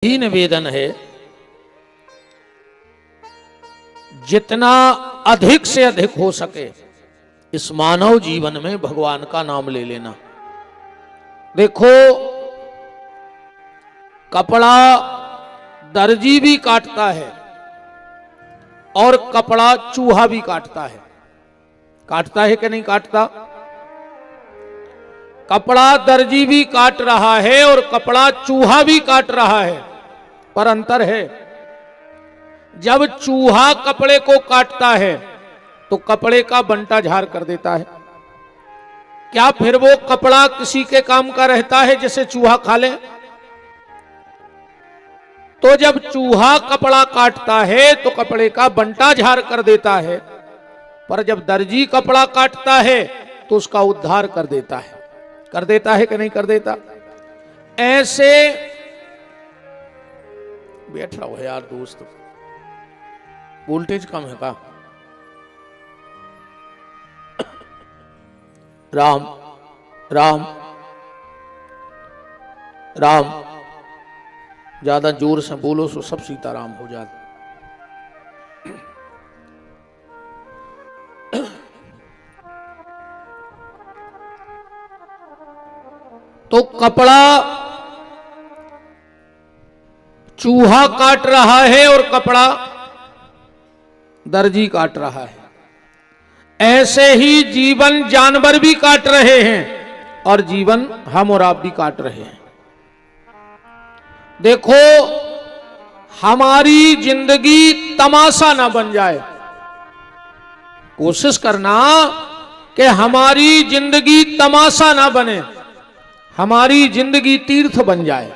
ही निवेदन है, जितना अधिक से अधिक हो सके इस मानव जीवन में भगवान का नाम ले लेना। देखो, कपड़ा दर्जी भी काटता है और कपड़ा चूहा भी काटता है। काटता है कि नहीं काटता? कपड़ा दर्जी भी काट रहा है और कपड़ा चूहा भी काट रहा है, पर अंतर है। जब चूहा कपड़े को काटता है तो कपड़े का बंटा झाड़ कर देता है। क्या फिर वो कपड़ा किसी के काम का रहता है जिसे चूहा खा ले? तो जब चूहा कपड़ा काटता है तो कपड़े का बंटा झाड़ कर देता है, पर जब दर्जी कपड़ा काटता है तो उसका उद्धार कर देता है। कर देता है कि नहीं कर देता? ऐसे बैठ रहा हो यार दोस्त, वोल्टेज कम है का? राम राम राम, ज्यादा जोर से बोलो तो सब सीताराम हो जाते। तो कपड़ा चूहा काट रहा है और कपड़ा दर्जी काट रहा है। ऐसे ही जीवन जानवर भी काट रहे हैं और जीवन हम और आप भी काट रहे हैं। देखो, हमारी जिंदगी तमाशा ना बन जाए। कोशिश करना कि हमारी जिंदगी तमाशा ना बने, हमारी जिंदगी तीर्थ बन जाए।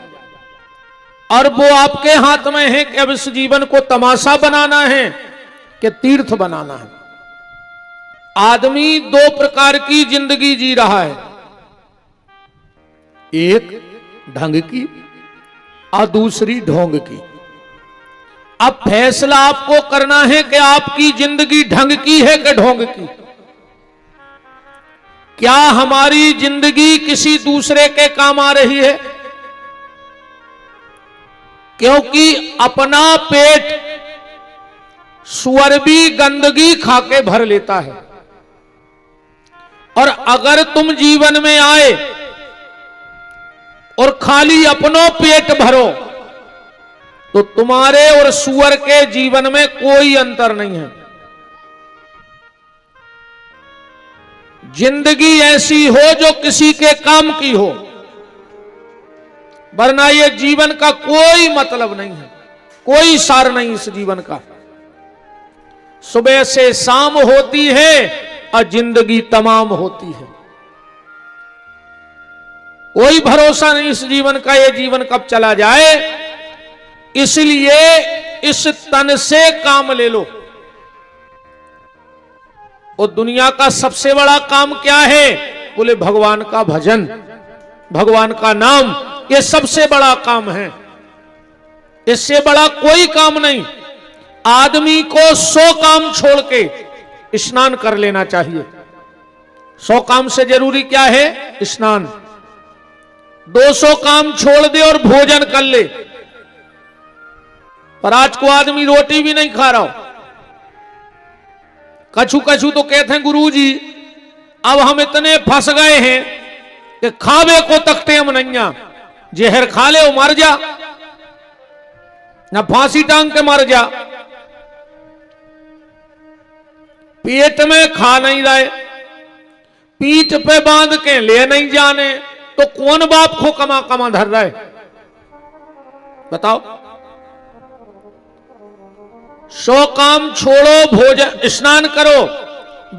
और वो आपके हाथ में है कि अब इस जीवन को तमाशा बनाना है कि तीर्थ बनाना है। आदमी दो प्रकार की जिंदगी जी रहा है, एक ढंग की और दूसरी ढोंग की। अब फैसला आपको करना है कि आपकी जिंदगी ढंग की है कि ढोंग की। क्या हमारी जिंदगी किसी दूसरे के काम आ रही है? क्योंकि अपना पेट सुअर भी गंदगी खाके भर लेता है। और अगर तुम जीवन में आए और खाली अपनों पेट भरो तो तुम्हारे और सुअर के जीवन में कोई अंतर नहीं है। जिंदगी ऐसी हो जो किसी के काम की हो, वरना ये जीवन का कोई मतलब नहीं है, कोई सार नहीं इस जीवन का। सुबह से शाम होती है और जिंदगी तमाम होती है। कोई भरोसा नहीं इस जीवन का, ये जीवन कब चला जाए। इसलिए इस तन से काम ले लो। और दुनिया का सबसे बड़ा काम क्या है? बोले भगवान का भजन, भगवान का नाम, ये सबसे बड़ा काम है। इससे बड़ा कोई काम नहीं। आदमी को 100 काम छोड़ के स्नान कर लेना चाहिए। 100 काम से जरूरी क्या है? स्नान। 200 काम छोड़ दे और भोजन कर ले। पर आज को आदमी रोटी भी नहीं खा रहा हो। कछु कछु तो कहते हैं गुरुजी अब हम इतने फंस गए हैं कि खावे को तकते हम नैया, जहर खा ले वो मर जा, ना फांसी टांग के मर जा। पेट में खा नहीं रहे, पीठ पे बांध के ले नहीं जाने, तो कौन बाप को कमा कमा धर रहा है? बताओ। 100 काम छोड़ो, भोजन स्नान करो।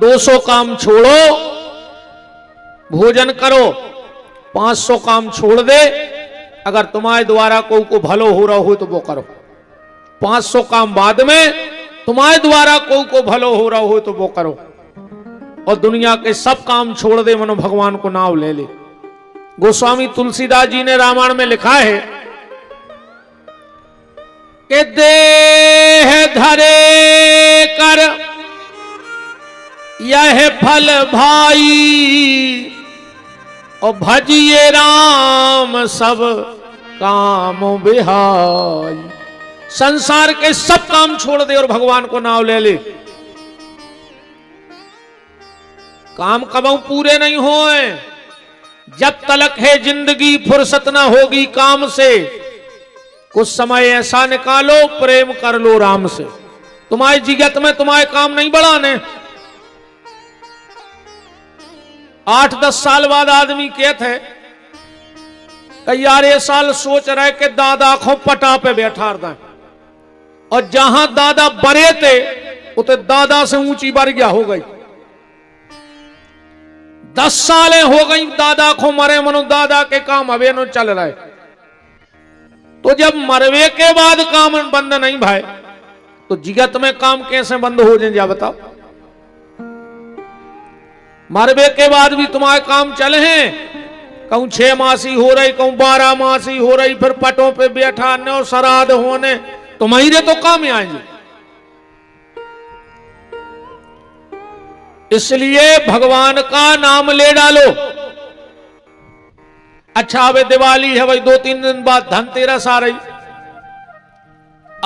200 काम छोड़ो, भोजन करो। 500 काम छोड़ दे। अगर तुम्हारे द्वारा कोई को भलो हो रहा हो तो वो करो। 500 काम बाद में तुम्हारे द्वारा कोई को भलो हो रहा हो तो वो करो। और दुनिया के सब काम छोड़ दे, मनो भगवान को नाम ले ले। गोस्वामी तुलसीदास जी ने रामायण में लिखा है कि देह धरे कर यह फल भाई और भजिए राम सब काम बिहाई। संसार के सब काम छोड़ दे और भगवान को नाम ले ले। काम कबहू पूरे नहीं होए। जब तलक है जिंदगी फुर्सत ना होगी काम से, कुछ समय ऐसा निकालो प्रेम कर लो राम से। तुम्हारी जिगत में तुम्हारे काम नहीं बढ़ाने। 8-10 साल बाद आदमी कहते हैं यार ये साल सोच रहे कि दादा को पटा पे बैठा दें, और जहां दादा बड़े थे उते दादा से ऊंची बढ़ गया हो गई। 10 सालें हो गई दादा को मरे, मनो दादा के काम अबे नो चल रहे। तो जब मरवे के बाद काम बंद नहीं भाई, तो जिगत में काम कैसे बंद हो जाए जा बताओ। मरवे के बाद भी तुम्हारे काम चले हैं। कहूं 6 मासी हो रही, कहूं 12 मासी हो रही, फिर पटों पे बैठा ने और श्राद्ध होने, तुम्हारे तो काम आएंगे। इसलिए भगवान का नाम ले डालो। अच्छा अब दिवाली है भाई, 2-3 दिन बाद धनतेरस आ रही।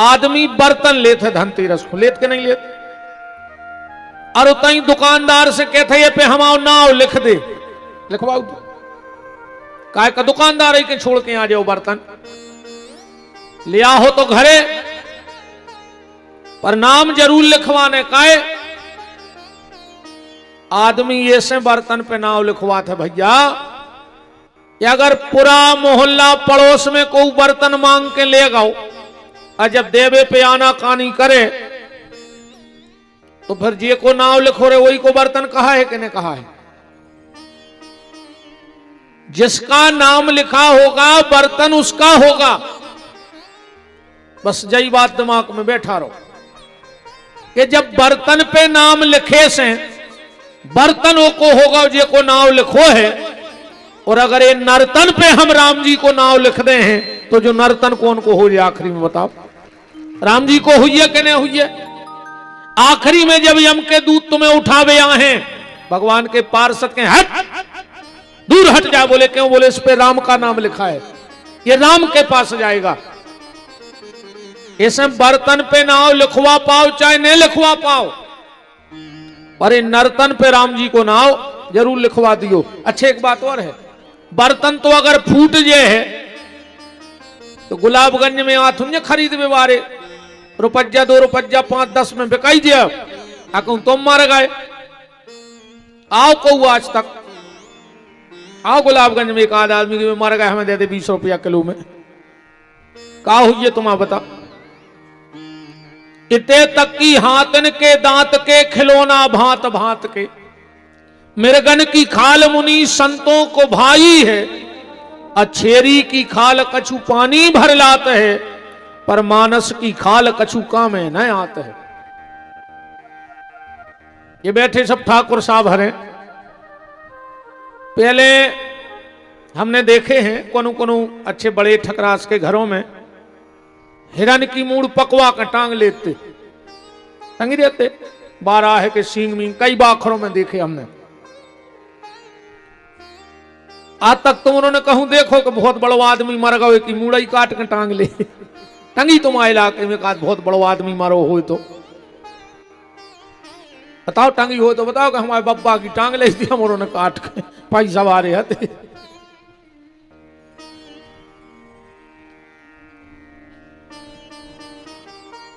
आदमी बर्तन लेते धनतेरस को, लेते के नहीं लेते। और उतनी दुकानदार से कहते ये पे हमारा नाम लिख दे, लिखवाओ तो काय का दुकानदार है कि छोड़ के आ जाओ बर्तन ले आओ तो घरे, पर नाम जरूर लिखवाने काए। आदमी ऐसे बर्तन पे नाम लिखवाते भैया कि अगर पूरा मोहल्ला पड़ोस में कोई बर्तन मांग के ले गाओ और जब देवे पे आना कानी करे तो फिर जे को नाम लिखो रे वही को बर्तन कहा है कि नहीं कहा है। जिसका नाम लिखा होगा बर्तन उसका होगा। बस यही बात दिमाग में बैठा रहो कि जब बर्तन पे नाम लिखे से बर्तनों को होगा जे को नाम लिखो है। और अगर ये नर्तन पे हम राम जी को नाम लिख दे हैं तो जो नर्तन कौन को हो जाए आखिरी में बताओ। राम जी को हुई है कि नहीं हुई है। आखिरी में जब यम के दूत तुम्हें उठावे आए भगवान के पार्षद के हट दूर हट जा, बोले क्यों, बोले इस पे राम का नाम लिखा है, ये राम के पास जाएगा। इसमें बर्तन पे नाम लिखवा पाओ चाहे नहीं लिखवा पाओ, पर इन नर्तन पे राम जी को नाम जरूर लिखवा दियो। अच्छा एक बात और है, बर्तन तो अगर फूट जाए है तो गुलाबगंज में आथुन खरीद व्यवहारे ₹1 2 रुपया 5-10 में बिकाई दिया। तुम तो मर गए। आओ को आज तक आओ गुलाबगंज में एक आध आदमी के मर गए, हमें दे दे 20 रुपया किलो में। का हुई है तुम्हारा बता। इतने तक की हाथन के दांत के खिलौना भांत भांत के, मिर्गन की खाल मुनि संतों को भाई है, अच्छेरी की खाल कछु पानी भर लाते है, पर मानस की खाल कछु काम है न आते है। ये बैठे सब ठाकुर साहब हरे, पहले हमने देखे हैं कोनो कोनो अच्छे बड़े ठकरास के घरों में हिरन की मूड़ पकवा का टांग लेते, टंगी देते, 12 है के सींग मींग, कई बाखरों में देखे हमने। आज तक तुम उन्होंने कहूं देखो कि बहुत बड़ो आदमी मर गए कि मूड़ा ही काट के टांग ले, टंगी तुम्हारे इलाके में कहा बहुत बड़ो आदमी मरो हो तो बताओ, टांगी हो तो बताओ कि हमारे बब्बा की टांग ले दी हम उन्होंने काट के पाई सवारे हते।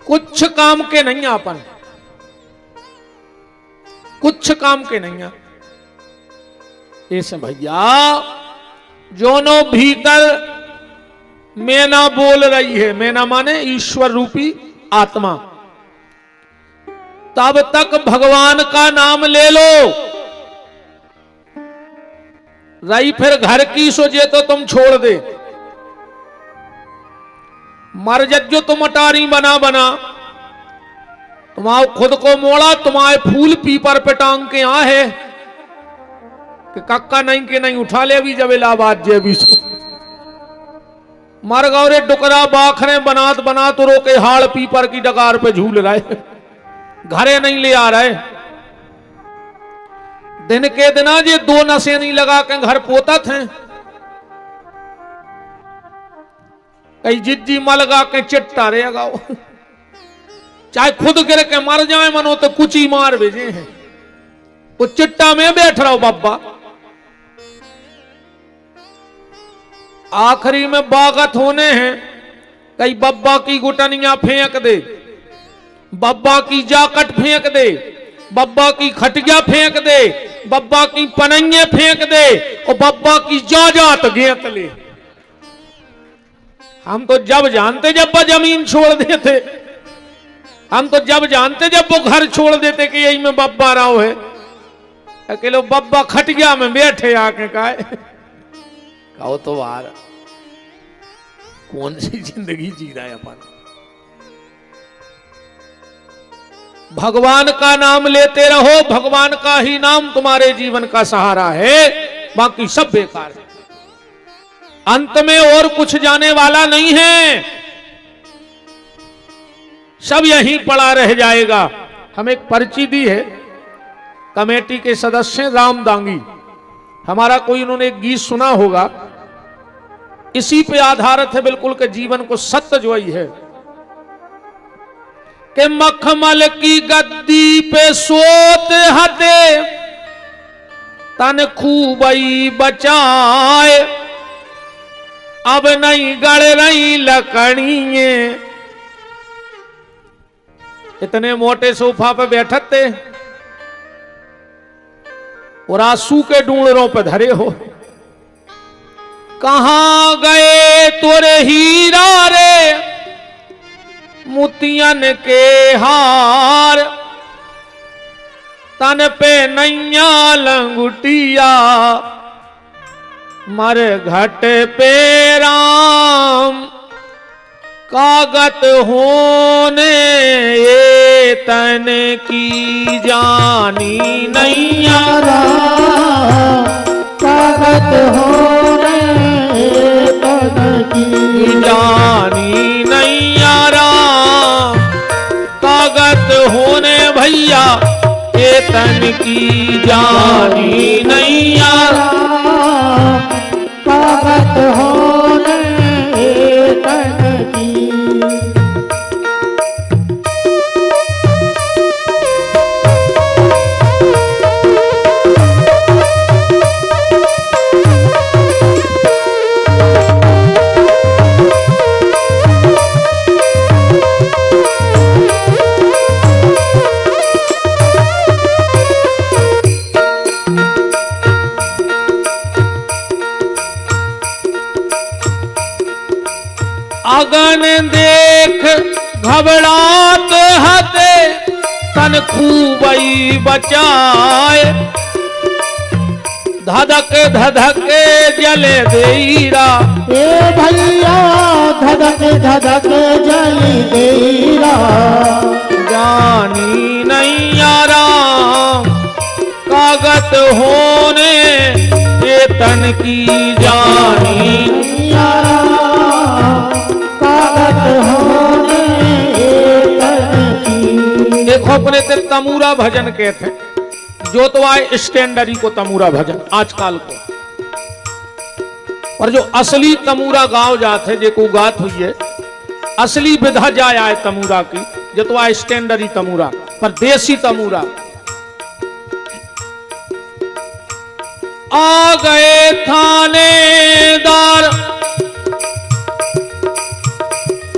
कुछ काम के नहीं अपन, कुछ काम के नहीं। ऐसे भैया जोनो भीतर मैना बोल रही है, मैना माने ईश्वर रूपी आत्मा, तब तक भगवान का नाम ले लो। रही फिर घर की सोचे तो तुम छोड़ दे, मर जो तुम अटारी बना बना, तुम्हारे खुद को मोड़ा, तुम्हारे फूल पीपर पे टांग के यहाँ है कि कक्का नहीं के नहीं उठा ले भी जब इलाहाबाद जे भी मर गौरे डुकरा बाखरे बनात बनात रोके हाड़ पीपर की डगार पे झूल रहे, घरे नहीं ले आ रहे। दिन के दिना जे 2 नशे नहीं लगा के घर पोता थे, कई जिज्जी मलगा के चिट्टा रहेगा वो। चाहे खुद गिर के मर जाए मनो तो कुछ ही मार भेजे हैं, वो चिट्टा में बैठ रहा हो बाबा। आखिरी में बागत होने हैं, कई बब्बा की गुटनियां फेंक दे, बब्बा की जाकट फेंक दे, बब्बा की खटिया फेंक दे, बब्बा की पनैये फेंक दे और बब्बा की जाजात गेंत ले। हम तो जब जानते जब वो जमीन छोड़ देते, हम तो जब जानते जब वो घर छोड़ देते कि यही में बब्बा राव है। अकेले बब्बा खटिया में बैठे आके कहो तो बाहर कौन सी जिंदगी जी रहा है अपन। भगवान का नाम लेते रहो, भगवान का ही नाम तुम्हारे जीवन का सहारा है, बाकी सब बेकार है। अंत में और कुछ जाने वाला नहीं है, सब यहीं पड़ा रह जाएगा। हम एक पर्ची दी है, कमेटी के सदस्य राम दांगी, हमारा कोई उन्होंने एक गीत सुना होगा, इसी पे आधारित है बिल्कुल के जीवन को सत्य जो ही है कि मखमल की गद्दी पे सोते हते तन खूबई बचाए, अब नहीं गड़ रही लकड़िए। इतने मोटे सोफा पे बैठते और आंसू के डूंगरों पे धरे हो। कहां गए तोरे हीरा रे मोतियन के हार, तन पे नैया लंगुटिया मर घट पे राम, कागत होने ये तन की जानी नैया राम, कागत होने ये तन की जानी नैया राम, कागत होने भैया ये तन की जानी नैया राम, कागत होने ये तन की। अगन देख घबराते हते तन खूबई बचाए, धधक धधक जले देरा ए भैया धधक धधक जली देरा, जानी नैया राम, कागत होने ये तन की जानी नैया राम, कागत होने ये तन की। देखो अपने ते तमूरा भजन कहते हैं, जो तो आए स्टैंडरी को तमूरा भजन आजकल को, और जो असली तमूरा गांव जाते जेको गात हुई है, असली विधा जाए आए तमूरा की, जो तो आए स्टैंडरी तमूरा पर देसी तमूरा। आ गए थानेदार,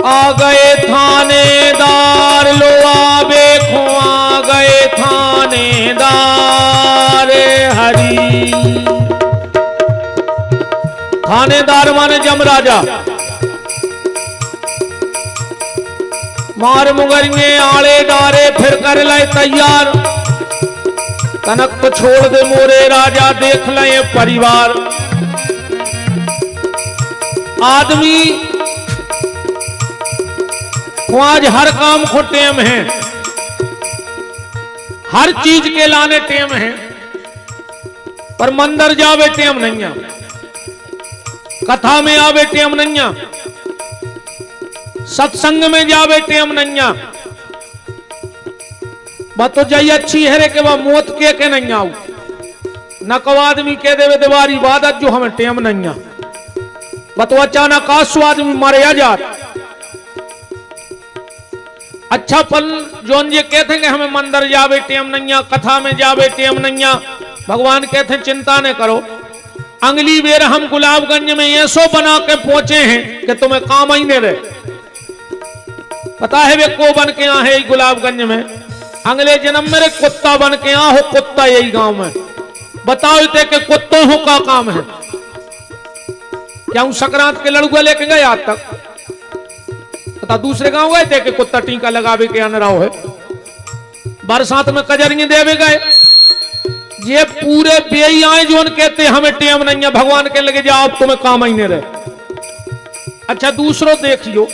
आ गए थानेदार लो आबे खो, आ गए थानेदार हरी। थानेदार माने जमराजा, मार मुगरिये आले डारे फिर कर लाए तैयार, कनक तो छोड़ दे मोरे राजा देख ले परिवार। आदमी आज हर काम को टेम है, हर चीज के लाने टेम है, पर मंदिर जावे टेम नहीं, कथा में आवे टेम नहीं, सत्संग में जावे टेम नहीं। बात तो जाई अच्छी है रे के वह मौत के नहीं आऊ, न को आदमी कह देवे दीवारी वादत जो हमें टेम नहीं। बतो अचानक आंसू आदमी मारे जात। अच्छा पल जोन ये कहते कि हमें मंदिर जावे टेम नैया, कथा में जावे टेम नैया, भगवान कहते चिंता न करो, अगली बेर हम गुलाबगंज में ऐसो बना के पहुंचे हैं कि तुम्हें काम ही नहीं रहे। पता है वे को बन के आए गुलाबगंज में? अगले जन्म मेरे कुत्ता बन के आ हो, कुत्ता यही गांव में। बताओ इतने कि कुत्तों हो का काम है? क्या हूं संक्रांत के लड़ुआ लेके गए आज तक? पता दूसरे गांव गए थे कि कुत्ता टीका लगावे के आन रहा है। बरसात में कजरियां देवे गए। ये पूरे बेई आए जो कहते हमें टेम नहीं है, भगवान के लगे जाओ तुम्हें काम ही नहीं रहे। अच्छा दूसरों देखियो,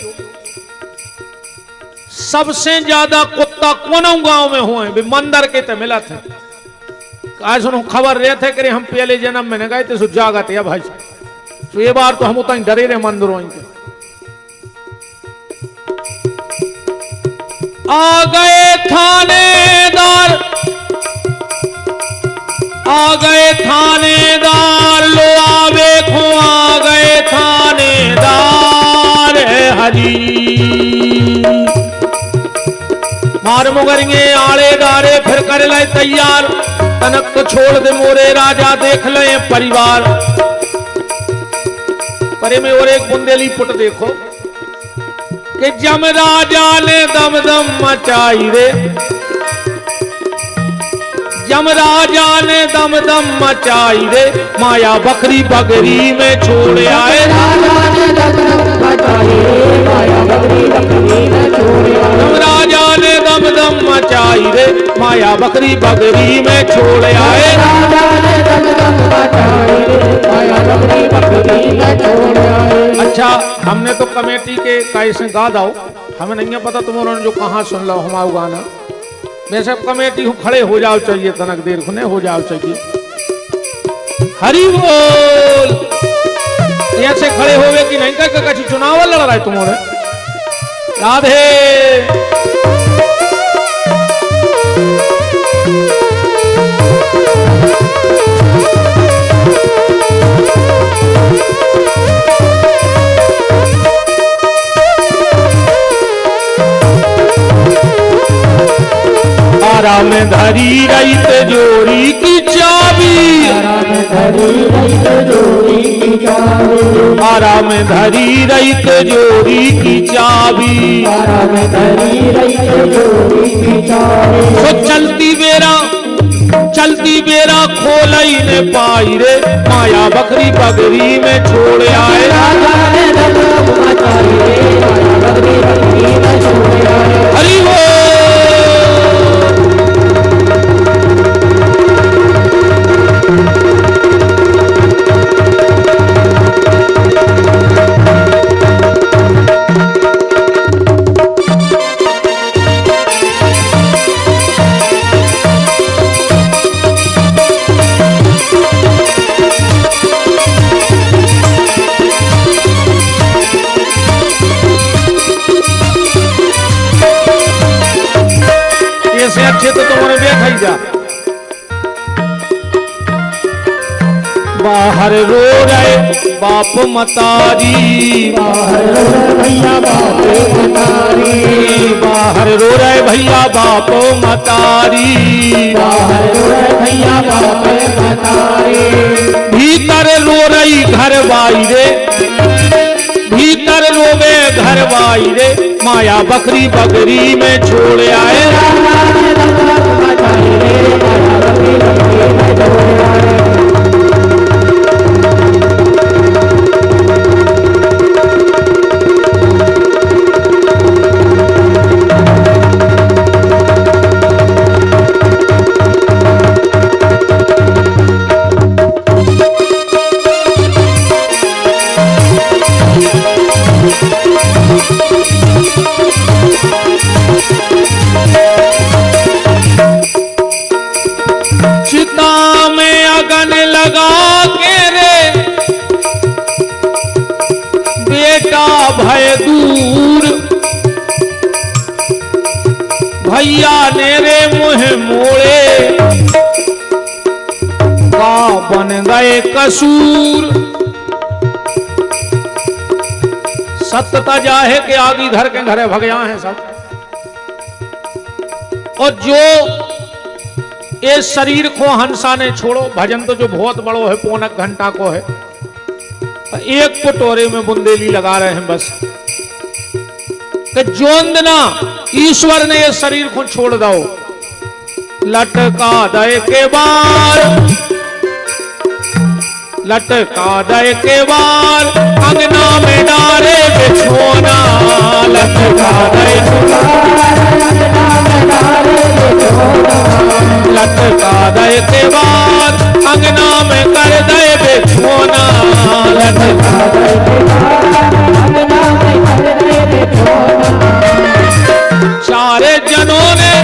सबसे ज्यादा कुत्ता कौन गांव में हुए? मंदिर के ते मिला थे। आज सुनो खबर रहे थे कि हम पहले जन्म में गए थे, सो जागत है भाई। तो ये बार तो हम उतना डरे रहे मंदिरों के। आ गए थानेदार, आ गए थानेदार, लो आवे खो आ गए थानेदार हरी। मार मुगरिए आड़े डारे फिर कर ले तैयार, तनक तो छोड़ दे मोरे राजा देख ले परिवार। परे में और एक बुंदेली पुट देखो कि जम राजा ने दम दम मचाई रे, जम राजा ने दम दम मचाई रे, माया बकरी बगरी में छोड़ आए। राजा ने दम दम मचाई रे, माया बकरी बगरी में छोड़ आए। जम राजा ने दम दम मचाई रे, माया बकरी बगरी में छोड़ आए। राजा ने दम दम मचाई रे, माया बकरी बगरी में छोड़ आए। अच्छा हमने तो कमेटी के कैसे गा दाओ, हमें नहीं पता तुम उन्होंने जो कहाँ सुन लो हमारा गाना। वैसे कमेटी हूँ खड़े हो जाओ चाहिए, तनक देर खुने हो जाओ चाहिए। हरि बोल। ऐसे खड़े हो गए कि नहीं क्या कच्ची चुनाव लड़ रहा है तुम्हारे? राधे आरा में धरी रही तिजोरी की चाबी, आरा में धरी रही तिजोरी की चाबी, आरा में धरी रही तिजोरी की चाबी, आरा में धरी रही तिजोरी की चाबी। तो चलती बेरा खोलई ने पाई रे, माया बकरी बगरी में छोड़ आए। राजा ने दम दम मचाई रे, माया बकरी बगरी में छोड़ आए। हरि बोल। अच्छे तो तुम्हारे बैठा ही जा। बाहर रो रहे बाप मतारी, बाहर रो रहे भैया बाप मतारी, बाहर रो रहे भैया बाप मतारी, बाहर रो रहे भैया बाप मतारी। भीतर रो रही घर बाई रे, भीतर रोवे घर बाई रे, माया बकरी बगरी में छोड़ आए। भय दूर भैया ने रे मुँह मोड़े, का बन गए कसूर। सत्यता जा है कि आगे धर के घरे भगया है सब। और जो ये शरीर को हंसा ने छोड़ो, भजन तो जो बहुत बड़ो है, पौनक घंटा को है, एक कटोरे में बुंदेली लगा रहे हैं बस कि जोंदना ईश्वर ने ये शरीर को छोड़ दो। लटका दे के बार, लटका दे के बार, अंगना में डारे बिछोना। लटका दे के बार, लटका दे के बार, अंगना में कर दे बिछोना। लटका दे के बार, अंगना में कर दे बिछोना। चारे जनों ने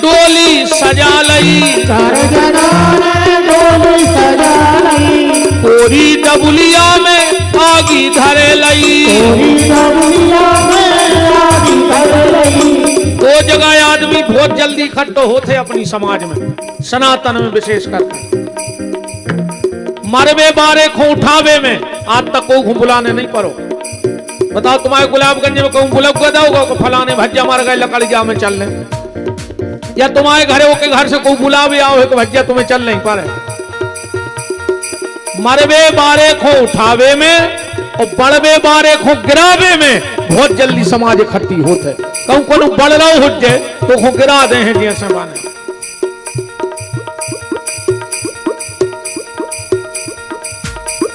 डोली सजा लई, चारे जनों ने डोली सजा लई, कोरी डबुलिया में आगी धरे लई, कोरी डबुलिया में आगी धरे लई। दो जगह आदमी बहुत जल्दी इकट्ठे होते अपनी समाज में, सनातन में विशेष करके मरवे बारे को उठावे में आज तक को बुलाने नहीं पड़ो। बताओ तुम्हारे गुलाबगंज में कहूं बुला होगा को फलाने भज्जा मार गए लकड़िया में चलने, या तुम्हारे घरे के घर से कोई बुलावे आओ है तो भज्जा तुम्हें चल नहीं पारे। मरवे बारे को उठावे में और बड़वे बारे को गिरावे में बहुत जल्दी समाज इकट्ठी होते। कहूं को बड़ रहा हो जाए तो को गिरा दे हैं जैसे बाने।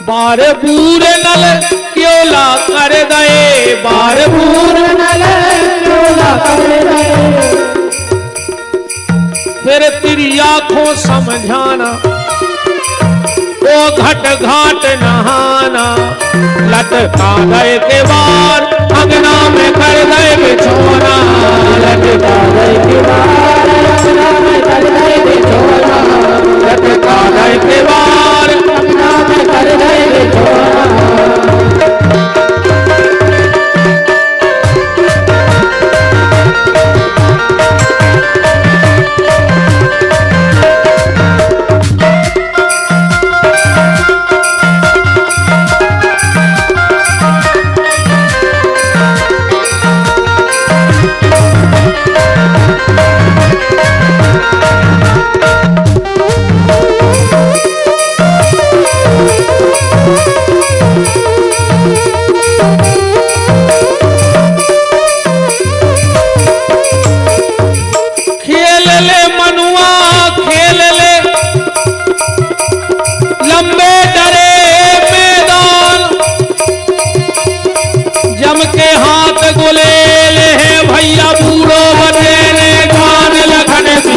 बार बूरे नल क्योला कर गए, बार बूरे नल क्योला कर गए, फिर तेरी आंखों समझाना, ओ घट घाट नहाना। लटका गए के बार, अंगना में कर गए बिछोना। लटका गए के बार, अंगना में कर गए बिछोना। लटका गए के बार, अंगना में कर गए बिछोना।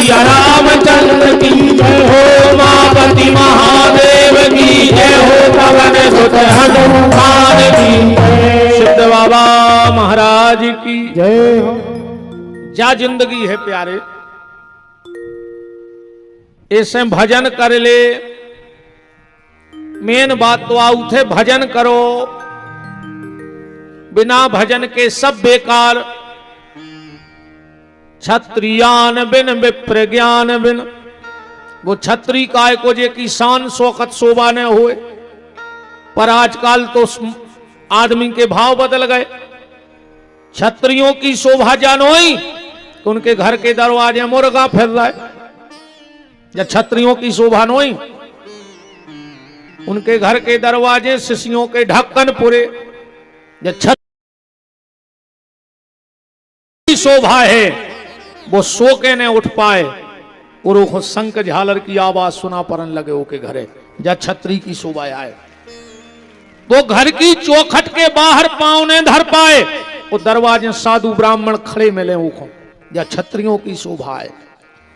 रामचंद्र की जय हो, मापति महादेव की जय हो, पवन सुत हनुमान की जय, सिद्ध बाबा महाराज की जय हो। जा जिंदगी है प्यारे, ऐसे भजन कर ले। मेन बात तो आउ थे भजन करो, बिना भजन के सब बेकार। क्षत्रियान बिन विप्र ज्ञान बिन, वो छत्री काय को जे की शान शौकत शोभा न हुए। पर आजकल तो आदमी के भाव बदल गए। छत्रियों की शोभा जानोई तो उनके घर के दरवाजे मुर्गा फिर रहा है। जब छत्रियों की शोभा नोई, उनके घर के दरवाजे शिष्यों के ढक्कन पूरे। जब छत्री की शोभा है वो सोके ने उठ पाए और वो शंख झालर की आवाज सुना परन लगे ओके घरे। जब छत्री की शोभा आए वो घर की चौखट के बाहर पांव ने धर पाए, वो दरवाजे साधु ब्राह्मण खड़े मिले उनको। जब छत्रियों की शोभा है,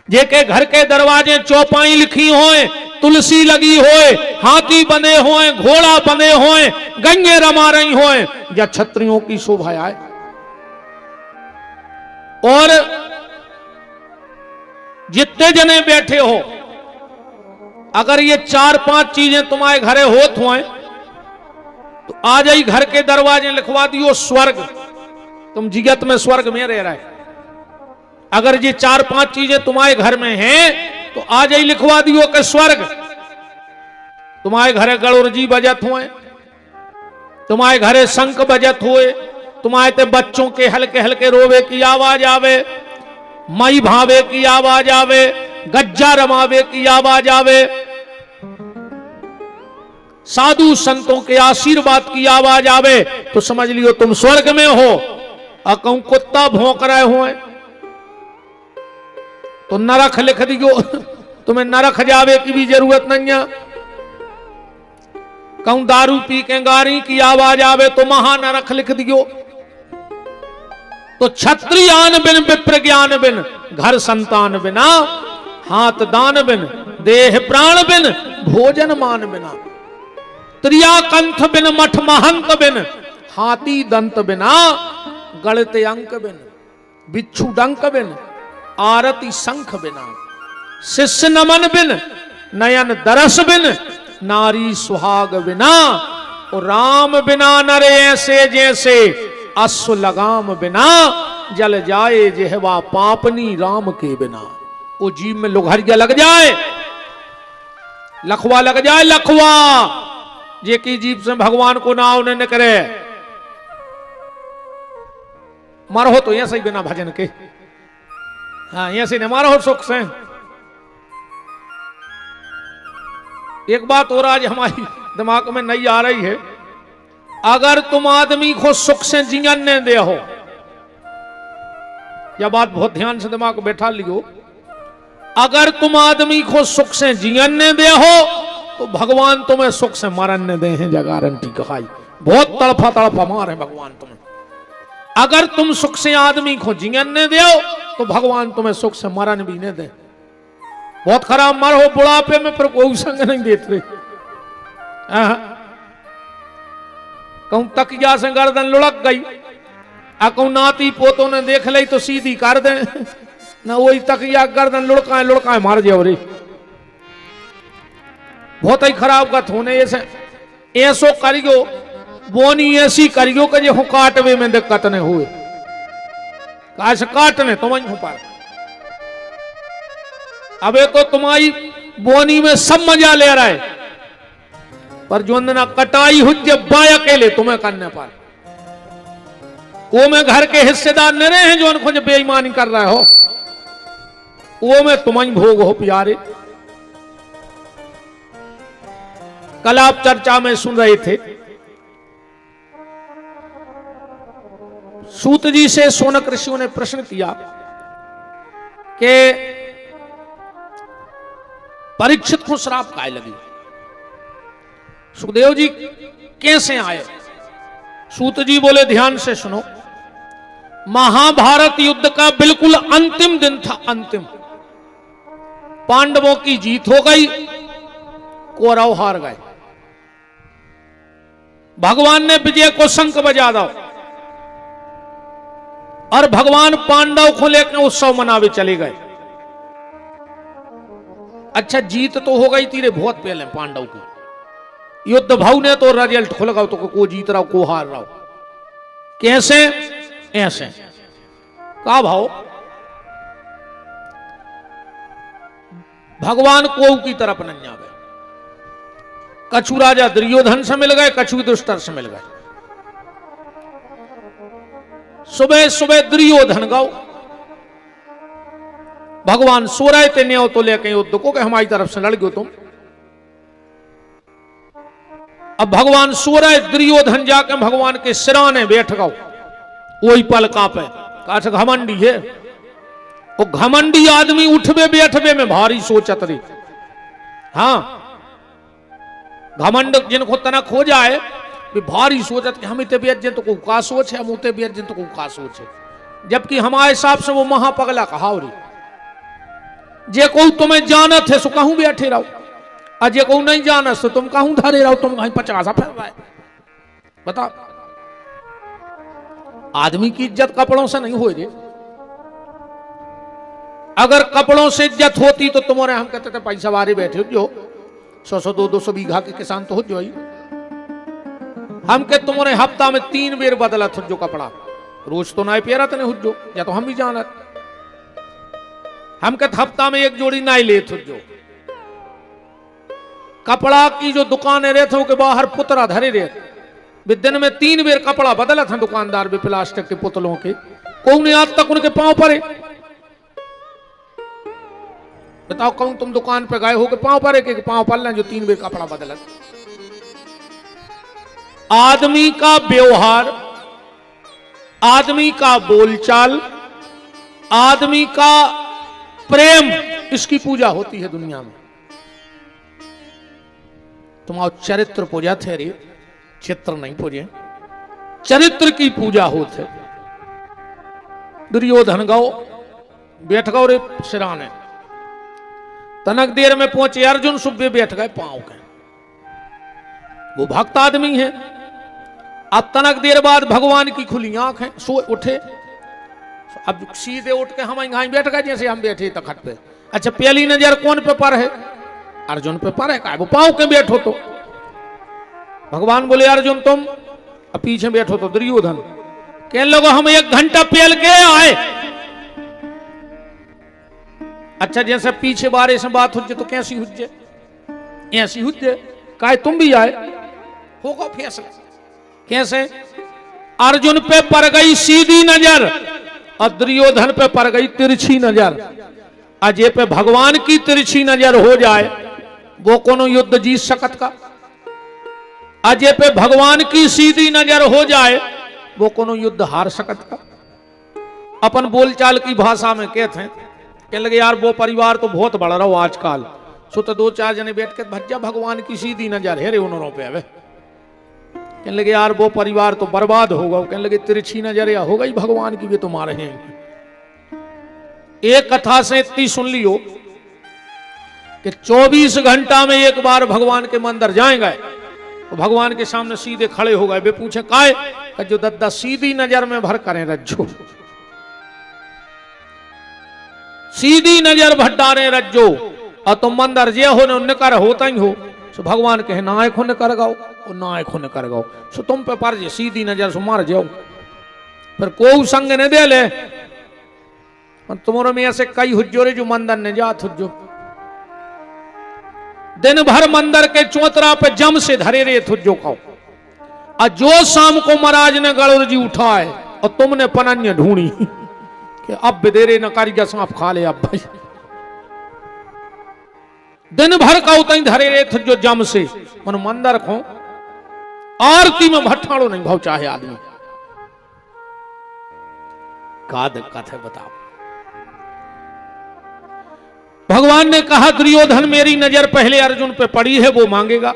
जेके घर के दरवाजे चौपाई लिखी होए, तुलसी लगी होए, हाथी बने होए, घोड़ा बने होए, गंगे रमा रही होए, जब छत्रियों की शोभा आए। और जितने जने बैठे हो, अगर ये 4-5 चीजें तुम्हारे घरे होत हुए तो आज ही घर के दरवाजे लिखवा दियो स्वर्ग। तुम जगत में स्वर्ग में रह रहे। अगर ये 4-5 चीजें तुम्हारे घर में हैं तो आज ही लिखवा दियो कि स्वर्ग। तुम्हारे घरे गणुर जी बजत हुए, तुम्हारे घरे शंख बजत हुए, तुम्हारे ते बच्चों के हल्के हल्के रोवे की आवाज आवे, मई भावे की आवाज आवे, गज्जा रमावे की आवाज आवे, साधु संतों के आशीर्वाद की आवाज आवे, तो समझ लियो तुम स्वर्ग में हो। और कहूं कुत्ता भौंक रहे हो तो नरक लिख दियो, तुम्हें नरक जावे की भी जरूरत नहीं है। कहूं दारू पी के गारी की आवाज आवे तो महानरक लिख दियो। तो क्षत्रियान बिन विप्र ज्ञान बिन, घर संतान बिना, हाथ दान बिन, देह प्राण बिन, भोजन मान बिना, त्रिया कंठ बिन, मठ महंत बिन, हाथी दंत बिना, गणित अंक बिन, बिच्छू डंक बिन, आरती शंख बिना, शिष्य नमन बिन, नयन दरस बिन, नारी सुहाग बिना, और राम बिना नरे ऐसे जैसे, अश्व लगाम बिना, जल जाए जेहवा पापनी राम के बिना। वो जीव में लुघरिया लग जाए, लखवा लग जाए, लखवा जे की जीव से भगवान को ना उन्हें न करे, मारो तो ऐसे ही बिना भजन के, हाँ ऐसे न मारो सुख से। एक बात और आज हमारी दिमाग में नहीं आ रही है, अगर तुम आदमी को सुख से जीने दे हो, यह बात बहुत ध्यान से दिमाग को बैठा लियो, अगर तुम आदमी को सुख से जीने दे हो तो भगवान तुम्हें सुख से मरने दे हैं, जगारंटी कहाई, बहुत तड़फा तड़फा मारे भगवान तुम्हें। अगर तुम सुख से आदमी को जीने दे तो भगवान तुम्हें सुख से मरण भी नहीं दे। बहुत खराब मर हो बुढ़ापे में, पर कोई संग नहीं देते। कहूं तकिया से गर्दन लुढ़क गई, कहूं नाती पोतों ने देख ली तो सीधी कर दे, ना वही तकिया गर्दन लुढ़काए लुढ़काए मार जाओ रे। बहुत ही खराब गत होने ऐसो करियो, बोनी ऐसी करियो कि जो काटवे में दिक्कत नहीं हुए, कैसे काटने तुम ही पर। अबे तो तुम्हारी बोनी में सब मजा ले रहा है, पर जो ना कटाई हुई बाय अकेले तुम्हें करने पर, वो में घर के हिस्सेदार न रहे हैं जो उनको बेईमानी कर रहे हो, वो में तुम ही भोग हो प्यारे। कल आप चर्चा में सुन रहे थे, सूत जी से सोनक ऋषियों ने प्रश्न किया कि परीक्षित को श्राप काय लगी। सुखदेव जी कैसे आए? सूत जी बोले ध्यान से सुनो, महाभारत युद्ध का बिल्कुल अंतिम दिन था, अंतिम। पांडवों की जीत हो गई, कौरव हार गए। भगवान ने विजय को शंख बजा दो और भगवान पांडव को लेकर उत्सव मनावे चले गए। अच्छा जीत तो हो गई थी रे बहुत पहले पांडव की, युद्ध भाव ने तो रिजल्ट खुल गया, तो को जीत रहा को हार रहा। कैसे? ऐसे का भाव भगवान को की तरफ नहीं आवे। कछु राजा दुर्योधन से मिल गए, कछु दुष्टर से मिल गए। सुबह सुबह दुर्योधन गाओ, भगवान सो रहे थे, न्यो तो लेके युद्ध को कि हमारी तरफ से लड़ गयो तुम। अब भगवान सो रहे, दुर्योधन जाके भगवान के सिराने बैठ गओ, वही पल कांपे, काश घमंडी है। वो घमंडी आदमी उठबे बैठबे में भारी सोचत रही। हाँ घमंड जिनको तनक हो जाए भी भारी सोचत कि हम इतने बेच तो को का सोच है, हम उते बेच तो को का सोच है, जबकि हमारे हिसाब से वो महापगला कहावरी। जे को तुम्हें जानत है सो कहूं बैठे रहो, और जे को नहीं जानत तो तुम कहूं धरे रहो, तुम कहीं 50 फिर रहा है। बताओ आदमी की इज्जत कपड़ों से नहीं हो रही। अगर कपड़ों से इज्जत होती तो तुम्हारे हम कहते थे पैसा वारे बैठे हो जो 100 200 बीघा के किसान तो हो जो। हम के तुम्हारे हफ्ता में 3 बेर बदलत हो जो कपड़ा, रोज तो ना पेरत नहीं हो जो, या तो हम भी जानत। हम के हफ्ता में 1 जोड़ी नाई लेत हो जो। कपड़ा की जो दुकानें रहते हो के बाहर पुतरा धरे रहते, दिन में 3 बेर कपड़ा बदला था दुकानदार भी प्लास्टिक के पुतलों के, कौन आज तक उनके पांव पड़े? बताओ कौन तुम दुकान पे गए हो कि पांव पड़े के पांव पड़ लें जो 3 बेर कपड़ा बदला? आदमी का व्यवहार, आदमी का बोलचाल, आदमी का प्रेम, इसकी पूजा होती है दुनिया में। तुम्हारा चरित्र पूजा थे रे, चित्र नहीं पूजे, चरित्र की पूजा होते। दुर्योधन गौ बैठ गौ रे सिराने, तनक देर में पहुंचे अर्जुन, सुबह बैठ गए पांव के। वो भक्त आदमी है। अब तनक देर बाद भगवान की खुली आंख है, सो उठे। अब सीधे उठ के हम यहां बैठ गए जैसे हम बैठे तखत पे। अच्छा, पहली नजर कौन पे पर है? अर्जुन पे पर है। का वो पांव के बैठो तो भगवान बोले अर्जुन तुम, अब पीछे बैठो तो दुर्योधन। कहने लगे हम 1 घंटा पहल के आए। अच्छा, जैसे पीछे बारे से बात हो तो कैसी हुज्जे? ऐसी हुज्जे का तुम भी आए होगा फैसला। कैसे? अर्जुन पे पड़ गई सीधी नजर और दुर्योधन पे पड़ गई तिरछी नजर। अजय पे भगवान की तिरछी नजर हो जाए वो कोनो युद्ध जीत सकत का? अजय पे भगवान की सीधी नजर हो जाए वो कोनो युद्ध हार सकत का? अपन बोलचाल की भाषा में कहते हैं, कहने लगे यार वो परिवार तो बहुत बड़ा रहो आजकल, सो तो 2-4 जने बैठ के भज्जा भगवान की सीधी नजर है रे उन्होंने पे। अब कहने लगे यार वो परिवार तो बर्बाद होगा। कहने लगे तिरछी नजर या हो गई भगवान की भी तुम्हारे हैं। एक कथा से इतनी सुन लियो कि 24 घंटा में एक बार भगवान के मंदिर जाएंगे तो भगवान के सामने सीधे खड़े हो गए। वे पूछे काय? जो दद्दा सीधी नजर में भर करें रज्जो, सीधी नजर भट्टारे रज्जो, और तुम मंदिर जे हो न कर होता ही हो। सो भगवान कहे नायक होने कर गाओ और नायक होने कर गाओ। सो तुम पे पर जे सीधी नजर से मार जाओ, फिर को संग ने दे ले। तुम्हारे में ऐसे कई हुज्जो रे जो मंदिर ने जात हुज्जो, दिन भर मंदिर के चौतरा पे जम से धरे रे हुज्जो खाओ। और जो शाम को महाराज ने गड़ोर जी उठाए और तुमने पनन्य ढूंढी कि अब बेदेरे न कारीगर सांप खा ले। अब भाई दिन भर का उतई धरे रे जो जम से मन मंदिर को आरती में भट्टाड़ो नहीं भाव चाहे आदमी का दिक्कत है बताओ। भगवान ने कहा दुर्योधन मेरी नजर पहले अर्जुन पे पड़ी है, वो मांगेगा।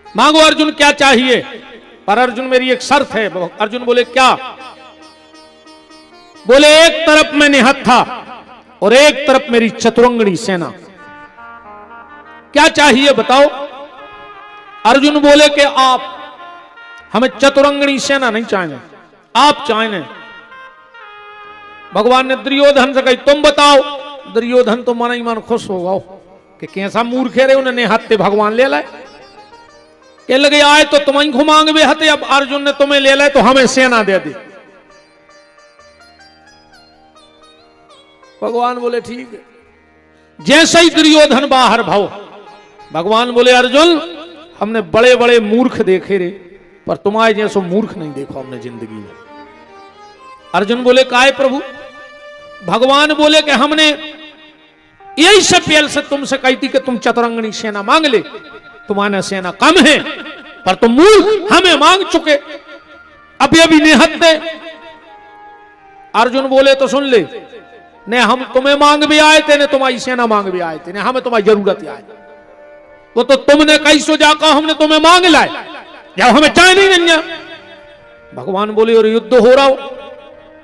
मांगो अर्जुन क्या चाहिए? पर अर्जुन मेरी एक शर्त है। अर्जुन बोले क्या? बोले एक तरफ मैं निहत्था और एक तरफ मेरी चतुरंगनी सेना। क्या चाहिए बताओ? अर्जुन बोले कि आप, हमें चतुरंगनी सेना नहीं चाहिए, आप चाहिए। भगवान ने दुर्योधन से कही तुम बताओ। दुर्योधन तो मन ही मन खुश होगा कि कैसा मूर्ख है रे, उन्हें हत्ते भगवान ले लाए। कह लगे आए तो तुम्हें घुमांग भी हते, अब अर्जुन ने तुम्हें ले लाए तो हमें सेना दे दी। भगवान बोले ठीक है। जैसे ही दुर्योधन बाहर भाव, भगवान बोले अर्जुन हमने बड़े बड़े मूर्ख देखे रे, पर तुम्हारे जैसो मूर्ख नहीं देखा हमने जिंदगी में। अर्जुन बोले काहे प्रभु? भगवान बोले कि हमने यही से पहल से तुमसे कही थी कि तुम चतुरंगनी सेना मांग ले, तुम्हारा सेना कम है पर तुम मूर्ख हमें मांग चुके, अभी अभी निहत्ते। अर्जुन बोले तो सुन ले, ने हम तुम्हें मांग भी आए थे, ने तुम्हारी सेना मांग भी आए थे, ने हमें तुम्हारी जरूरत आए। वो तो तुमने कहीं सो जाकर हमने तुम्हें मांग लाए, जब हमें चाहे नहीं। भगवान बोले और युद्ध हो रहा हो।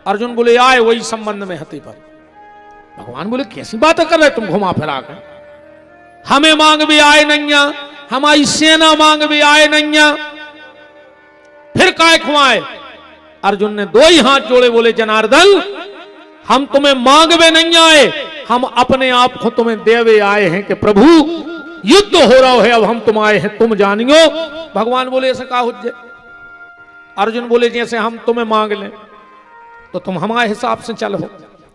अर्जुन बोले आए वही संबंध में हती पर। भगवान बोले कैसी बातें कर रहे तुम घुमा फिरा कर? हमें मांग भी आए नैया, हमारी सेना मांग भी आए नैया, फिर काय खुआए? अर्जुन ने 2 ही हाथ जोड़े बोले जनार्दन हम तुम्हें मांगवे नहीं आए, हम अपने आप को तुम्हें देवे आए हैं कि प्रभु युद्ध हो रहा है, अब हम तुम आए हैं तुम जानियो। भगवान बोले ऐसे का हुज्जे? अर्जुन बोले जैसे हम तुम्हें मांग लें तो तुम हमारे हिसाब से चलो,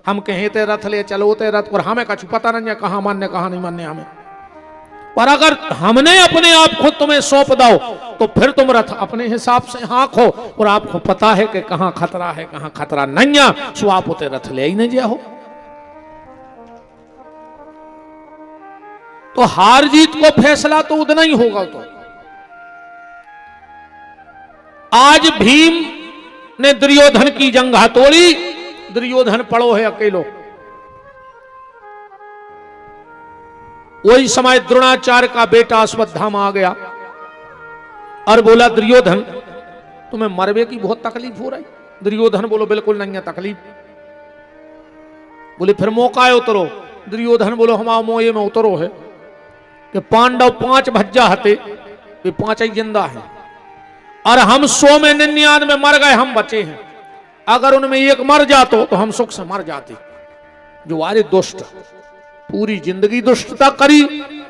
हम कहें ते रथ ले चलो ते रथ, और हमें कछु पता नहीं है कहां मान्य कहां नहीं मान्य हमें। पर अगर हमने अपने आप को तुम्हें सौंप दो तो फिर तुम रथ अपने हिसाब से हाँको और आपको पता है कि कहां खतरा है कहां खतरा नहीं है, सो आप उते रथ ले ही नहीं जाओ। तो हार जीत को फैसला तो उतना ही होगा। तो आज भीम ने दुर्योधन की जंघा तोड़ी, दुर्योधन पड़ो है अकेलो। वही समय द्रोणाचार्य का बेटा अश्वत्थामा आ गया और बोला दुर्योधन तुम्हें मरवे की बहुत तकलीफ हो रही। दुर्योधन बोलो बिल्कुल नहीं है तकलीफ। बोले फिर मौका है उतरो। दुर्योधन बोलो हमारा मोये में उतरो है कि पांडव 5 भज्जा हते, वे 5 ही जिंदा हैं और हम 100 में 99 मर गए, हम बचे हैं। अगर उनमें एक मर जातो तो हम सुख से मर जाते। जो आरे दुष्ट पूरी जिंदगी दुष्टता करी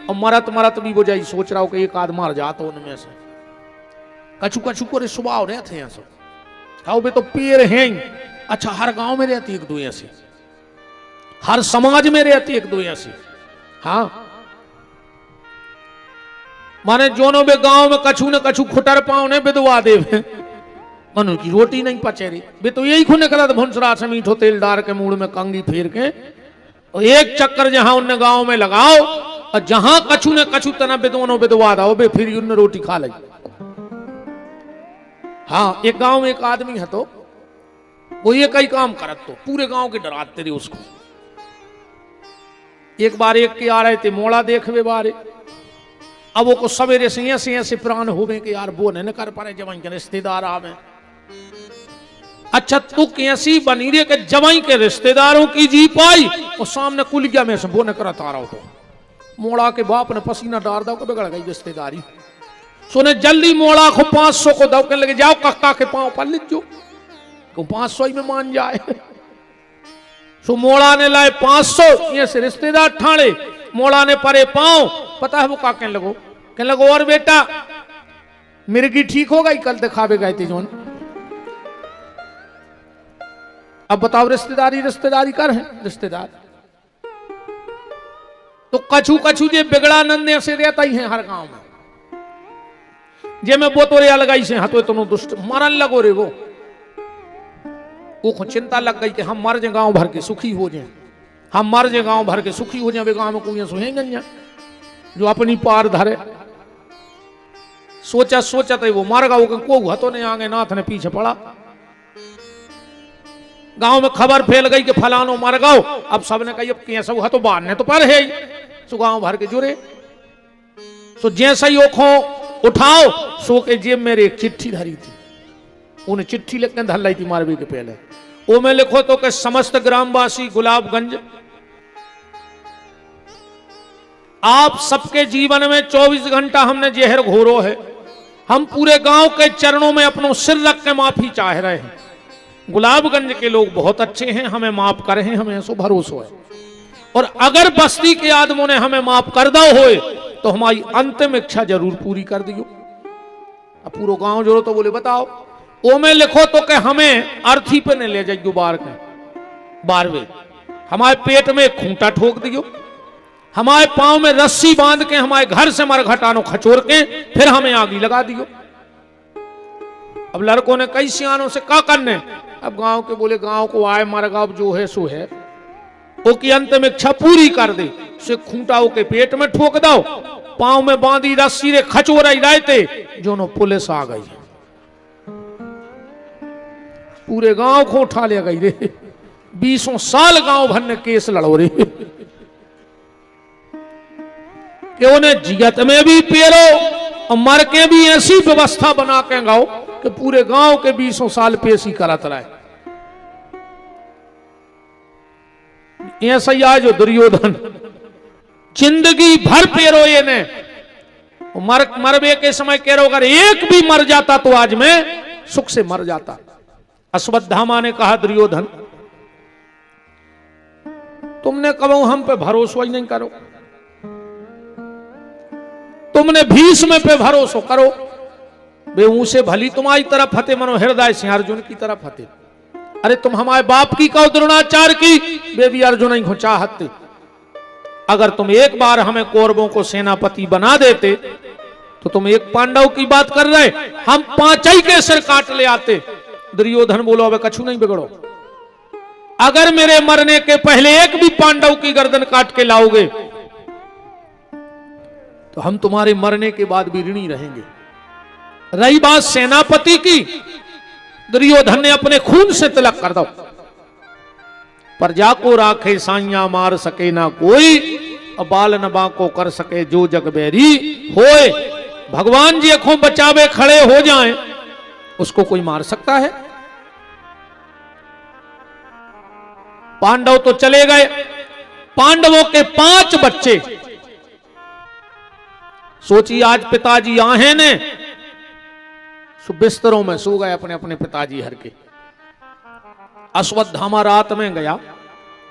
और मरत मरत भी वो जाई सोच रहा हो कि एक आध मर जाता उनमें से। कछु कछु को स्वभाव रहते हैं सब। खाओ बे तो पेड़ हैं। अच्छा हर गांव में रहती एक दो ऐसी, हर समाज में रहती एक दो ऐसी। हाँ माने जोनो बे गांव में कछु न कछु खुटर पाओ ने विधवा देव मनु की रोटी नहीं पचे रही। बे तो यही खुने करा भुंसरा से मीठो तेल डाल के मूड में कंगी फेर के तो एक चक्कर जहां उनने गांव में लगाओ और जहां कछु ने कछु तना विधवानो विधवा दाओ बे फिर उनने रोटी खा ली। हाँ एक गांव में एक आदमी है तो वो ये कई काम करत तो पूरे गांव के डराते रहे उसको। एक बार एक के आ रहे थे मोड़ा देखवे बारे। अब वो को सवेरे से ऐसे प्राण होवे कि यार वो नहीं कर पारे जवाई के रिश्तेदार आवे। अच्छा तू कैसी बनी रे के जवाई के रिश्तेदारों की जी पाई और सामने कुलिया में से वो न करता आ रहा हो। तो मोड़ा के बाप ने पसीना डाल दो बिगड़ गई रिश्तेदारी। सोने जल्दी मोड़ा को 500 को दो के लगे जाओ कक्का के पांव पर लिख जो 500 ही में मान जाए। सो मोड़ा ने लाए 500 ये से रिश्तेदार ठाणे। मोड़ा ने परे पांव पता है वो का कहने लगो और बेटा मिर्गी ठीक हो गई कल दिखावे गए थे जोन। अब बताओ रिश्तेदारी कर है रिश्तेदार तो कछु कछु जे बिगड़ा नन्ने से रहता ही है हर गांव में। जे में वो तो रे लगाई से हाथों तुम दुष्ट मरन लगो रे वो चिंता लग गई कि हम मर जाए गांव भर के सुखी हो जाए। हम मर जाए गांव भर के सुखी हो जाए। वे गांव में कोई सुहेंगे जो अपनी पार धरे। सोचा तो वो मर गया को हतो ने आगे नाथ ने पीछे पड़ा। गांव में खबर फैल गई कि फलानो मर गओ। अब सबने कही अब कैसा हुआ तो बांधने तो पर है ही सो गांव भर के जुड़े। सो जैसा ही ओखो उठाओ सो के जेब मेरे एक चिट्ठी धरी थी। उन्हें चिट्ठी लिखने धर लाई थी मारवी के पहले। वो में लिखो तो कि समस्त ग्रामवासी गुलाबगंज आप सबके जीवन में 24 घंटा हमने जहर घोरो है। हम पूरे गांव के चरणों में अपनों सिर रख के माफी चाह रहे हैं। गुलाबगंज के लोग बहुत अच्छे हैं, हमें माफ करे हैं, हमें ऐसो भरोसा है। और अगर बस्ती के आदमों ने हमें माफ कर दो होए तो हमारी अंतिम इच्छा जरूर पूरी कर दियो। अब पूरा गांव जोड़ो तो बोले बताओ। ओ में लिखो तो कि हमें अर्थी पे न ले जाइयो बारवे हमारे पेट में खूंटा ठोक दियो। हमारे पांव में रस्सी बांध के हमारे घर से मर घटानो खचोर के फिर हमें आगी लगा दियो। अब लड़कों ने कई सियानों से क्या करने। अब गांव के बोले गांव को आए मर गाँव जो है सो है वो की अंतिम इच्छा पूरी कर दे। से खूंटा के पेट में ठोक दो पांव में बांधी रस्सी रे खचोरा रहते जो नो पुलिस आ गई। पूरे गांव को उठा ले गई रे। 20 साल गांव भर ने केस लड़ो रे कि उन्हें जियत में भी पेरो और मर के भी ऐसी व्यवस्था बना के गाओ कि पूरे गांव के 20 साल पेशी करत रहे। ऐसा ही आज दुर्योधन जिंदगी भर पेरो ये ने मरबे के समय कह रहे अगर एक भी मर जाता तो आज मैं सुख से मर जाता। अश्वत्थामा ने कहा दुर्योधन तुमने कहो हम पे भरोसा ही नहीं करो। तुमने भीष्म पे भरोसा करो वे उसे भली तुम्हारी तरफ हते मनो हृदय से अर्जुन की तरफ हते। अरे तुम हमारे बाप की कहो द्रोणाचार्य की वे भी अर्जुन ही चाहते। अगर तुम एक बार हमें कौरवों को सेनापति बना देते तो तुम एक पांडव की बात कर रहे, हम पांचों के सिर काट ले आते। दुर्योधन बोलो अब कछु नहीं बिगड़ो, अगर मेरे मरने के पहले एक भी पांडव की गर्दन काट के लाओगे तो हम तुम्हारे मरने के बाद भी ऋणी रहेंगे। रही बात सेनापति की, दुर्योधन ने अपने खून से तिलक कर दो। प्रजा को राखे साइया मार सके ना कोई, बाल नबा को कर सके जो जग बैरी होए। भगवान जी को बचावे खड़े हो जाएं, उसको कोई मार सकता है? पांडव तो चले गए, पांडवों के 5 बच्चे। सोचिए आज पिताजी आहे ने बिस्तरों में सो गए अपने अपने पिताजी हर के। अश्वत्थामा रात में गया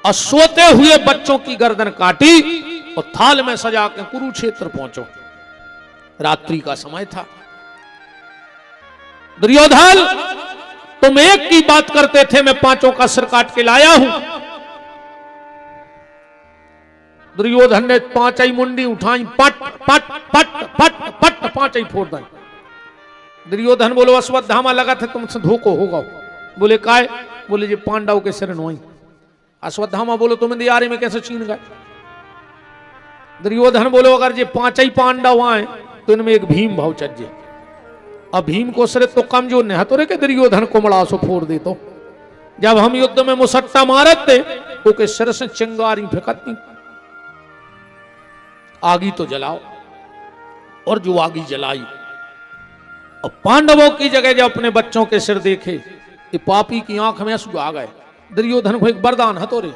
और सोते हुए बच्चों की गर्दन काटी और थाल में सजा के कुरुक्षेत्र पहुंचो। रात्रि का समय था। दुर्योधन तुम एक की बात करते थे, मैं 5 का सिर काट के लाया हूं। दुर्योधन ने 5 मुंडी उठाई, पट पट पट पट पट 5 फोड़ दी। दुर्योधन बोलो अश्वत्थामा लगा था तुमसे धोखो होगा। बोले काय? बोले जी पांडव के सिर नोई। अश्वत्थामा बोलो तुम दियारे में कैसे छीन गए? दुर्योधन बोलो अगर ये 5 पांडव आए तो इनमें एक भीम भाव चज्जे। अब भीम को सिर तो कमजोर नहीं तो रे के दुर्योधन को मड़ा सो फोड़ दे। तो जब हम युद्ध में मुसट्टा मारत थे तो के सिर से चिंगारी फेंकती, आगी तो जलाओ। और जो आगी जलाई और पांडवों की जगह जब अपने बच्चों के सिर देखे, ये पापी की आंख में आंसू आ गए। दुर्योधन को एक वरदान हतोरे,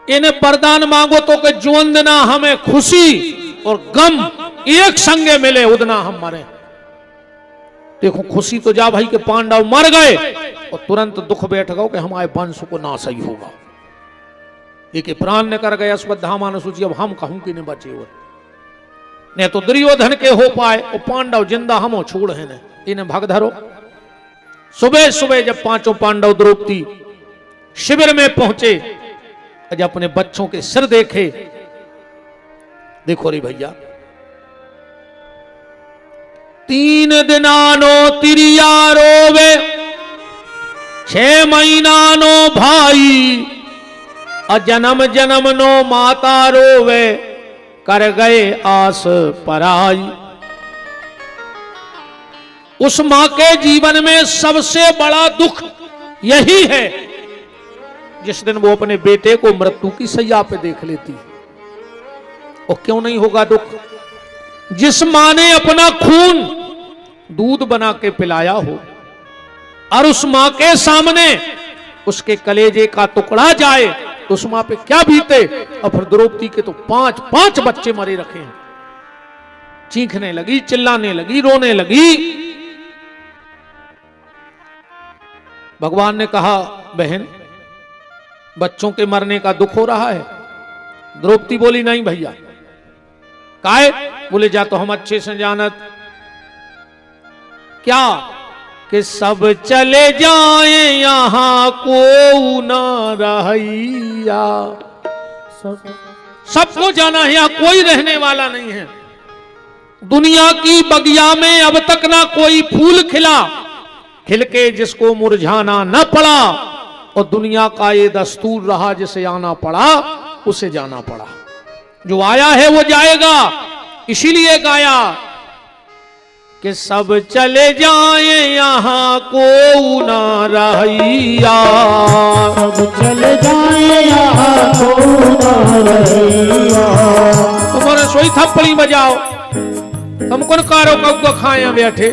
इन्हें वरदान मांगो तो कि जोंदना हमें खुशी और गम एक संगे मिले उदना हम मरे। देखो खुशी तो जा भाई के पांडव मर गए और तुरंत दुख बैठ गओ कि हमारे वंश को नाश ही होगा। एक प्राण ने कर गए। अश्वत्थामा ने सोची अब हम कहूं कि नहीं बचे हुए, नहीं तो दुर्योधन के हो पाए और पांडव जिंदा हम छोड़ है ने इन्हें भाग धरो। सुबह सुबह जब 5 पांडव द्रौपदी शिविर में पहुंचे, जब अपने बच्चों के सिर देखे, देखो रे भैया 3 दिनानो तिरिया रोवे, 6 महीनानो भाई, जन्म जन्म नो माता रोवे, कर गए आस पराई। उस मां के जीवन में सबसे बड़ा दुख यही है जिस दिन वो अपने बेटे को मृत्यु की सैया पे देख लेती। और क्यों नहीं होगा दुख? जिस मां ने अपना खून दूध बना के पिलाया हो और उस मां के सामने उसके कलेजे का टुकड़ा जाए तो उस मां पे क्या बीते। और फिर द्रौपदी के तो 5 बच्चे मरे रखे हैं। चीखने लगी, चिल्लाने लगी, रोने लगी। भगवान ने कहा बहन बच्चों के मरने का दुख हो रहा है? द्रौपदी बोली नहीं भैया। काहे? बोले जा तो हम अच्छे से जानत क्या कि सब चले जाए यहां को ना रहिया। सबको जाना है, यहां कोई रहने वाला नहीं है। दुनिया की बगिया में अब तक ना कोई फूल खिला, खिल के जिसको मुरझाना न पड़ा। और दुनिया का ये दस्तूर रहा, जिसे आना पड़ा उसे जाना पड़ा। जो आया है वो जाएगा। इसीलिए गाया कि सब चले जाए यहां को ना रहिया। सब चले जाए यहाँ को ना रहिया। तुम्हारे सोई थप्पड़ी बजाओ, तुम कौन कारो कौआ खाए बैठे।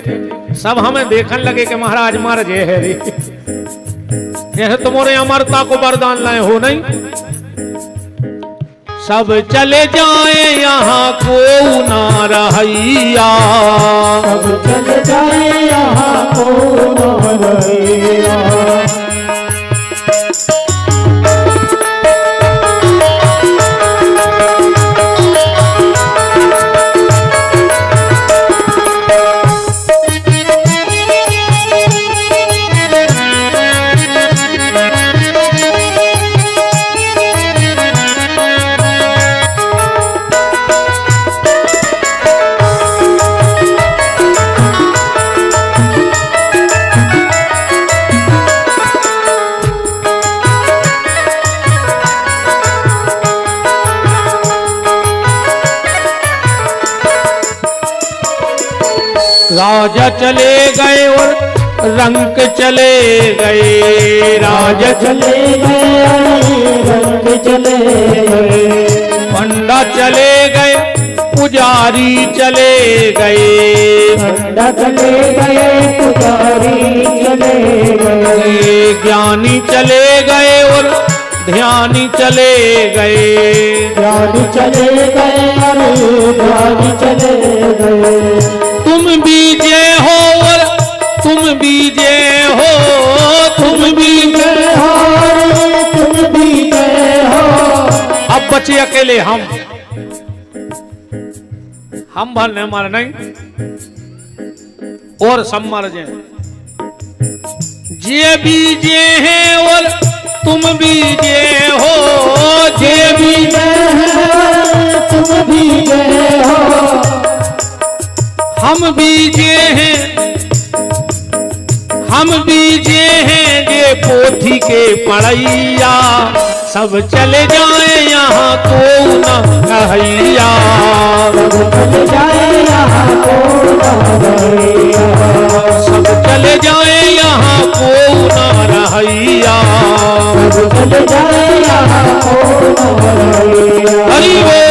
सब हमें देखने लगे कि महाराज मर जे है रे, यह तुम्हारे अमरता को वरदान लाए हो नहीं। सब चले जाए यहाँ को ना रहिया। सब चले जाए यहाँ को ना रहिया। राजा चले गए और रंक चले गए, राजा चले गए रंग चले गए, पंडा चले गए पुजारी चले गए, पंडा चले गए पुजारी चले गए, ज्ञानी चले गए और ध्यानी चले गए, ज्ञानी चले गए और ध्यानी चले गए, तुम बीजे हो और तुम बीजे हो, तुम बीजे हो तुम भी गए हो। अब बचे अकेले हम भरने मर नहीं और सब मर जाए। जे बीजे हैं और तुम बीजे हो, जे बीजे तुम भी गए हो, हम बीजे हैं, हम बीजे हैं जे पोथी के पढ़ैया, सब चले जाए यहाँ को न कहैया, सब चले जाए यहाँ को न रहैया, सब चले जाए यहाँ को न रहैया, सब चले जाए यहाँ को न रहैया। हरि बोल।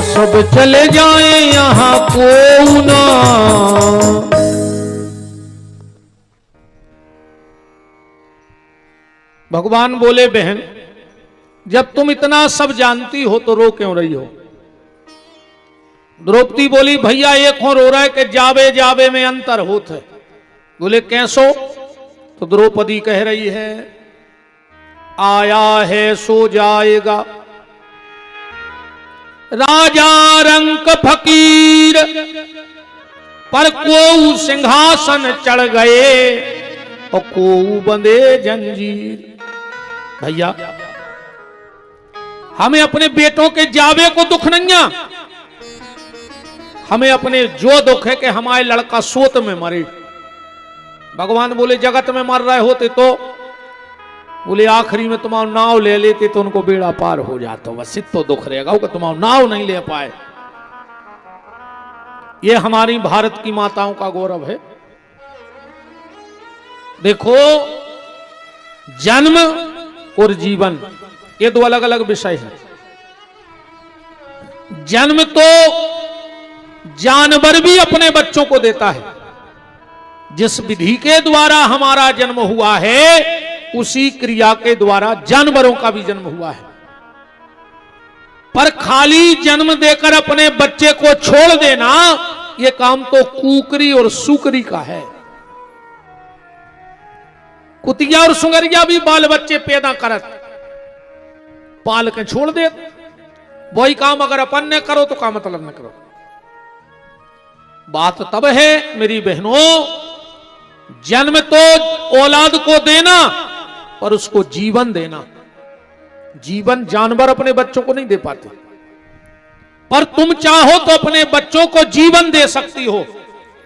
सब चले जाए यहाँ को ना। भगवान बोले बहन जब तुम इतना सब जानती हो तो रो क्यों रही हो। द्रौपदी बोली भैया एक हो रो रहा है कि जावे जावे में अंतर होता है। बोले कैसो? तो द्रौपदी कह रही है आया है सो जाएगा, राजा रंक फकीर पर को सिंहासन चढ़ गए और को बंधे जंजीर। भैया हमें अपने बेटों के जावे को दुख नहीं, हमें अपने जो दुख है कि हमारे लड़का सोत में मरे। भगवान बोले जगत में मर रहे होते तो बोले आखिरी में तुम्हारा नाव ले लेते तो उनको बेड़ा पार हो जाता, बस इतना दुख रहेगा कि तुम्हारा नाव नहीं ले पाए। ये हमारी भारत की माताओं का गौरव है। देखो जन्म और जीवन ये दो अलग अलग विषय हैं। जन्म तो जानवर भी अपने बच्चों को देता है। जिस विधि के द्वारा हमारा जन्म हुआ है उसी क्रिया के द्वारा जानवरों का भी जन्म हुआ है। पर खाली जन्म देकर अपने बच्चे को छोड़ देना यह काम तो कुकरी और सुकरी का है। कुतिया और सुंगरिया भी बाल बच्चे पैदा करत पाल के छोड़ दे। वही काम अगर अपन ने करो तो का मतलब न करो। बात तब है मेरी बहनों, जन्म तो औलाद को देना और उसको जीवन देना। जीवन जानवर अपने बच्चों को नहीं दे पाते, पर तुम चाहो तो अपने बच्चों को जीवन दे सकती हो।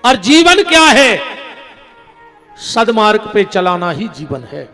और जीवन क्या है? सदमार्ग पे चलाना ही जीवन है।